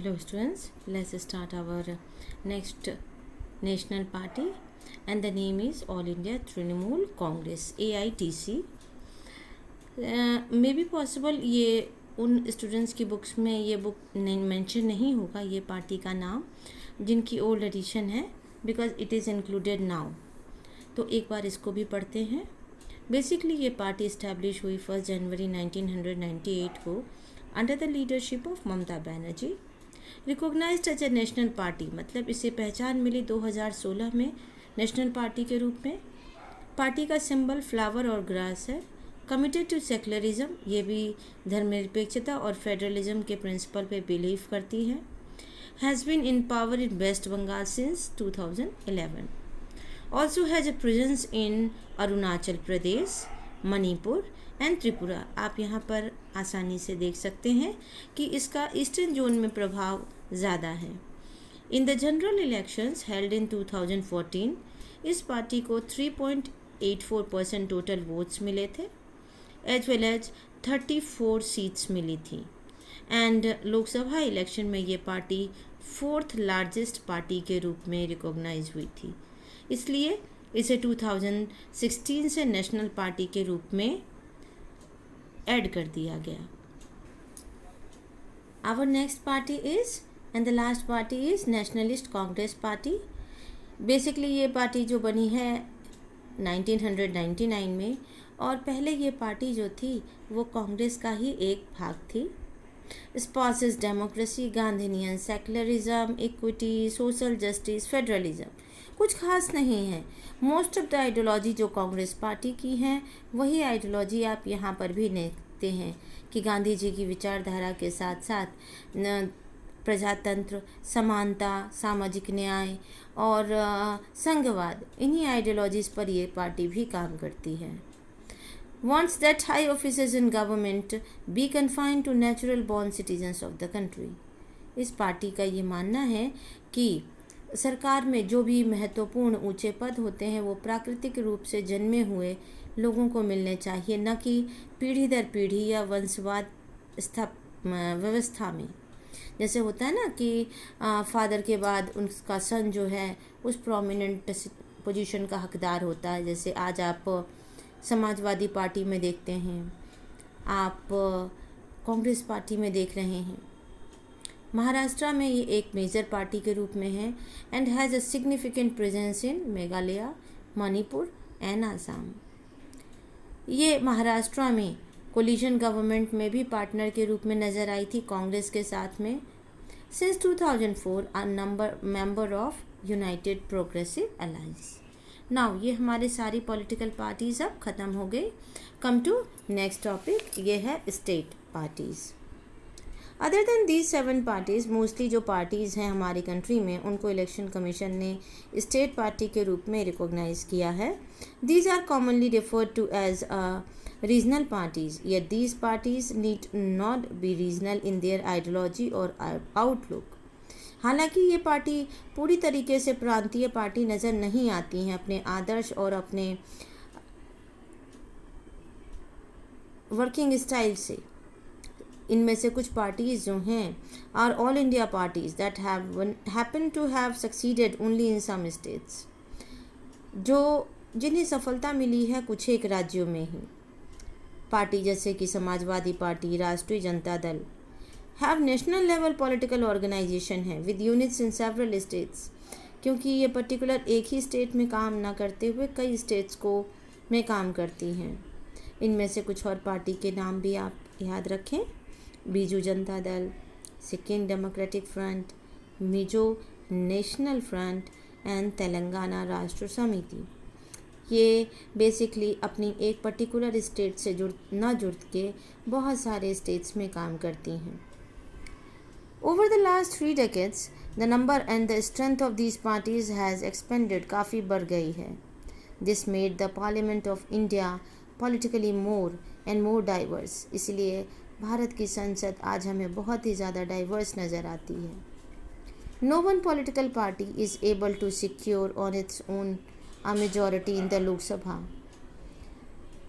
Hello students, let's start our next national party and the name is All India Trinamool Congress AITC. May be possible ये उन students की books में ये book mention नहीं होगा ये पार्टी का नाम जिनकी ओल्ड एडिशन है because it is included now. तो एक बार इसको भी पढ़ते हैं. बेसिकली ये पार्टी इस्टेब्लिश हुई 1 जनवरी 1998 को under the leadership of Mamata Banerjee. Recognised as a national party मतलब इसे पहचान मिली 2016 में नेशनल पार्टी के रूप में. पार्टी का सिंबल फ्लावर और ग्रास है. कमिटेड टू सेक्युलरिज्म ये भी धर्मनिरपेक्षता और फेडरलिज्म के प्रिंसिपल पे बिलीव करती है. Has been in power in West Bengal since 2011. Also has a presence in Arunachal Pradesh, Manipur and Tripura. आप यहाँ पर आसानी से देख सकते हैं कि इसका ईस्टर्न जोन में प्रभाव ज़्यादा है. In the general elections held in 2014 इस पार्टी को 3.84% टोटल वोट्स मिले थे एज वेल एज 34 सीट्स मिली थी. एंड लोकसभा इलेक्शन में ये पार्टी 4th लार्जेस्ट पार्टी के रूप में रिकॉग्नाइज हुई थी. इसलिए इसे 2016 से नेशनल पार्टी के रूप में ऐड कर दिया गया. Our next party is and the last party is Nationalist Congress Party. Basically ये पार्टी जो बनी है 1999 में और पहले ये पार्टी जो थी वो कांग्रेस का ही एक भाग थी. Espouses democracy, Gandhian secularism, equity, social justice, federalism. कुछ खास नहीं है. मोस्ट ऑफ द आइडियोलॉजी जो कांग्रेस पार्टी की हैं वही आइडियोलॉजी आप यहाँ पर भी देखते हैं कि गांधी जी की विचारधारा के साथ साथ प्रजातंत्र, समानता, सामाजिक न्याय और संघवाद इन्हीं आइडियोलॉजीज़ पर ये पार्टी भी काम करती है. wants that high offices in government be confined to natural born citizens of the country. इस पार्टी का ये मानना है कि सरकार में जो भी महत्वपूर्ण ऊंचे पद होते हैं वो प्राकृतिक रूप से जन्मे हुए लोगों को मिलने चाहिए, न कि पीढ़ी दर पीढ़ी या वंशवाद व्यवस्था में. जैसे होता है ना कि फादर के बाद उनका सन जो है उस प्रोमिनेंट पोजीशन का हकदार होता है. जैसे आज आप समाजवादी पार्टी में देखते हैं, आप कांग्रेस पार्टी में देख रहे हैं. महाराष्ट्र में ये एक मेजर पार्टी के रूप में है and has a significant presence in Meghalaya, Manipur and Assam. ये महाराष्ट्र में कोलिशन गवर्नमेंट में भी पार्टनर के रूप में नज़र आई थी कांग्रेस के साथ में. Since 2004 a member of United progressive alliance. Now ये हमारे सारी पॉलिटिकल पार्टीज़ अब ख़त्म हो गई. कम टू नेक्स्ट टॉपिक, ये है state parties. Other than these 7 parties mostly जो पार्टीज़ हैं हमारी कंट्री में उनको इलेक्शन कमीशन ने स्टेट पार्टी के रूप में रिकॉग्नाइज़ किया है. These are commonly referred to as regional parties. Yet these parties need not be regional in their ideology और आउटलुक. हालांकि ये पार्टी पूरी तरीके से प्रांतीय पार्टी नज़र नहीं आती हैं अपने आदर्श और अपने वर्किंग स्टाइल से. इनमें से कुछ पार्टीज़ जो हैं are all India parties that happen to have succeeded only in some states. जो जिन्हें सफलता मिली है कुछ एक राज्यों में ही. पार्टी जैसे कि Samajwadi party, Rashtriya Janata Dal have national level political organisation है with units in several states. क्योंकि ये पर्टिकुलर एक ही स्टेट में काम ना करते हुए कई स्टेट्स को में काम करती हैं. इनमें से कुछ और पार्टी के नाम भी आप याद रखें. Biju Janata Dal, Sikkim democratic front, Mizo national front end Telangana राष्ट्र समिति. ये बेसिकली अपनी एक पर्टिकुलर स्टेट से जुड़ के बहुत सारे स्टेट्स में काम करती हैं. Over the last 3 decades, the number and the strength of these parties has expanded. काफ़ी बढ़ गई है. This made the Parliament of India politically more and more diverse. इसलिए भारत की संसद आज हमें बहुत ही ज़्यादा डाइवर्स नज़र आती है. No one political party is able to secure on its own a majority in the Lok Sabha.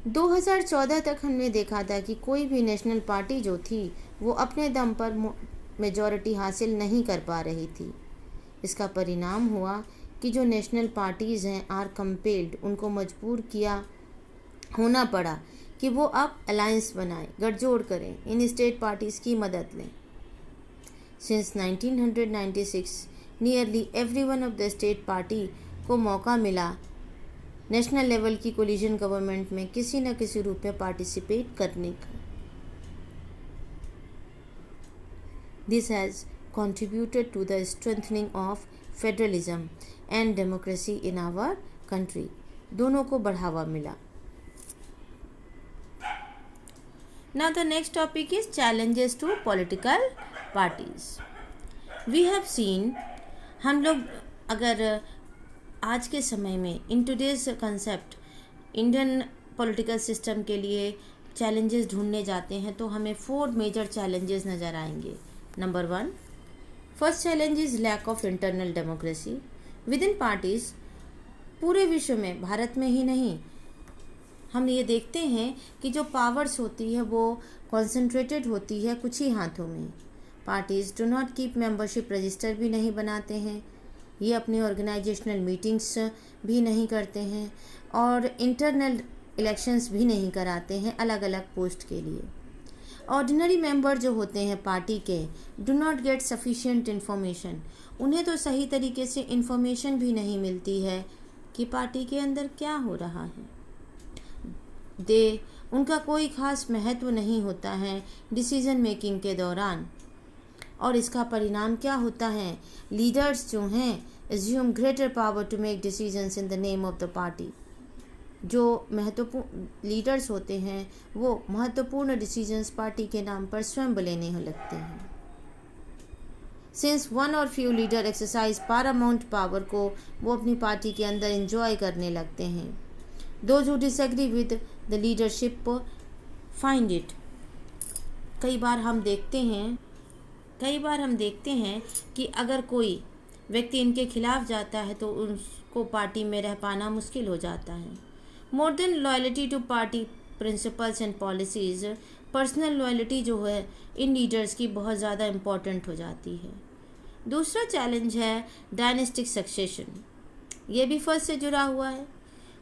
2014 तक हमने देखा था कि कोई भी नेशनल पार्टी जो थी वो अपने दम पर मेजॉरिटी हासिल नहीं कर पा रही थी। इसका परिणाम हुआ कि जो नेशनल पार्टीज़ हैं आर कंपेल्ड, उनको मजबूर किया होना पड़ा कि वो अब अलायंस बनाएं, गठजोड़ करें, इन स्टेट पार्टीज़ की मदद लें। Since 1996 nearly every one of the state party को मौका मिला नेशनल लेवल की कोलिशन गवर्नमेंट में किसी न किसी रूप में पार्टिसिपेट करने का। This has contributed to the strengthening of federalism and democracy in our country. दोनों को बढ़ावा मिला। Now the next topic is challenges to political parties. We have seen, हम लोग अगर आज के समय में in today's concept Indian political system के लिए चैलेंजेस ढूंढने जाते हैं तो हमें 4 मेजर चैलेंजेस नज़र आएंगे। Number 1, first challenge is lack of internal democracy within parties. पूरे विश्व में, भारत में ही नहीं, हम ये देखते हैं कि जो पावर्स होती है वो कॉन्सेंट्रेटेड होती है कुछ ही हाथों में। Parties do not keep membership register भी नहीं बनाते हैं, ये अपनी ऑर्गेनाइजेशनल मीटिंग्स भी नहीं करते हैं और इंटरनल इलेक्शंस भी नहीं कराते हैं अलग अलग पोस्ट के लिए। ऑर्डिनरी मेंबर जो होते हैं पार्टी के do not gate sufficient information, उन्हें तो सही तरीके से इन्फॉर्मेशन भी नहीं मिलती है कि पार्टी के अंदर क्या हो रहा है। उनका कोई खास महत्व नहीं होता है डिसीजन मेकिंग के दौरान। और इसका परिणाम क्या होता है, लीडर्स जो हैं assume greater power to make decisions in the name of the party. जो महत्वपूर्ण लीडर्स होते हैं वो महत्वपूर्ण डिसीजंस पार्टी के नाम पर स्वयं लेने लगते हैं। सिंस वन और few leader exercise Paramount power को वो अपनी पार्टी के अंदर एंजॉय करने लगते हैं। Those who disagree with the leadership find it. कई बार हम देखते हैं कि अगर कोई व्यक्ति इनके खिलाफ जाता है तो उसको पार्टी में रह पाना मुश्किल हो जाता है। More than loyalty to party principles and policies, personal loyalty जो है इन लीडर्स की बहुत ज़्यादा इम्पॉर्टेंट हो जाती है। दूसरा चैलेंज है डायनेस्टिक सक्सेशन, ये भी फर्स्ट से जुड़ा हुआ है।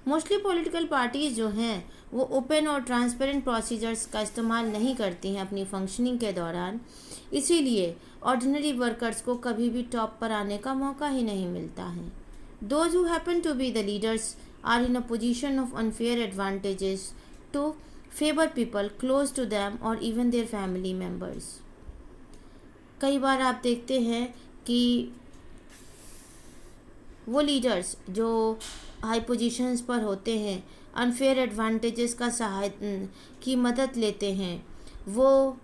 मोस्टली पॉलिटिकल पार्टीज़ जो हैं वो ओपन और ट्रांसपेरेंट प्रोसीजर्स का इस्तेमाल नहीं करती हैं अपनी फंक्शनिंग के दौरान, इसीलिए ऑर्डिनरी वर्कर्स को कभी भी टॉप पर आने का मौका ही नहीं मिलता है। Those who happen to be the leaders are in a position of unfair advantages to favor people close to them or even their family members. कई बार आप देखते हैं कि वो लीडर्स जो हाई पोजीशंस पर होते हैं अनफेयर एडवांटेजेस की मदद लेते हैं, वो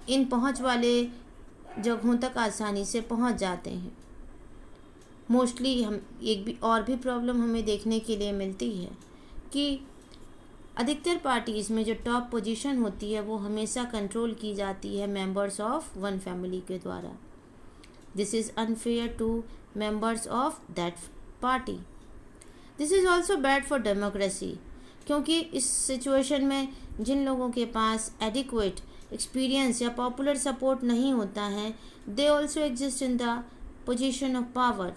इन पहुंच वाले जगहों तक आसानी से पहुंच जाते हैं। मोस्टली हम और भी प्रॉब्लम हमें देखने के लिए मिलती है कि अधिकतर पार्टीज़ में जो टॉप पोजीशन होती है वो हमेशा कंट्रोल की जाती है मेंबर्स ऑफ वन फैमिली के द्वारा। This is unfair to members of that party. This is also bad for democracy, क्योंकि इस सिचुएशन में जिन लोगों के पास एडिक्वेट एक्सपीरियंस या पॉपुलर सपोर्ट नहीं होता है, they also exist in the position of power.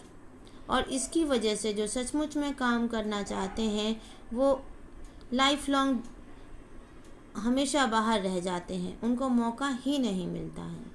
और इसकी वजह से जो सचमुच में काम करना चाहते हैं वो लाइफ लॉन्ग हमेशा बाहर रह जाते हैं, उनको मौका ही नहीं मिलता है।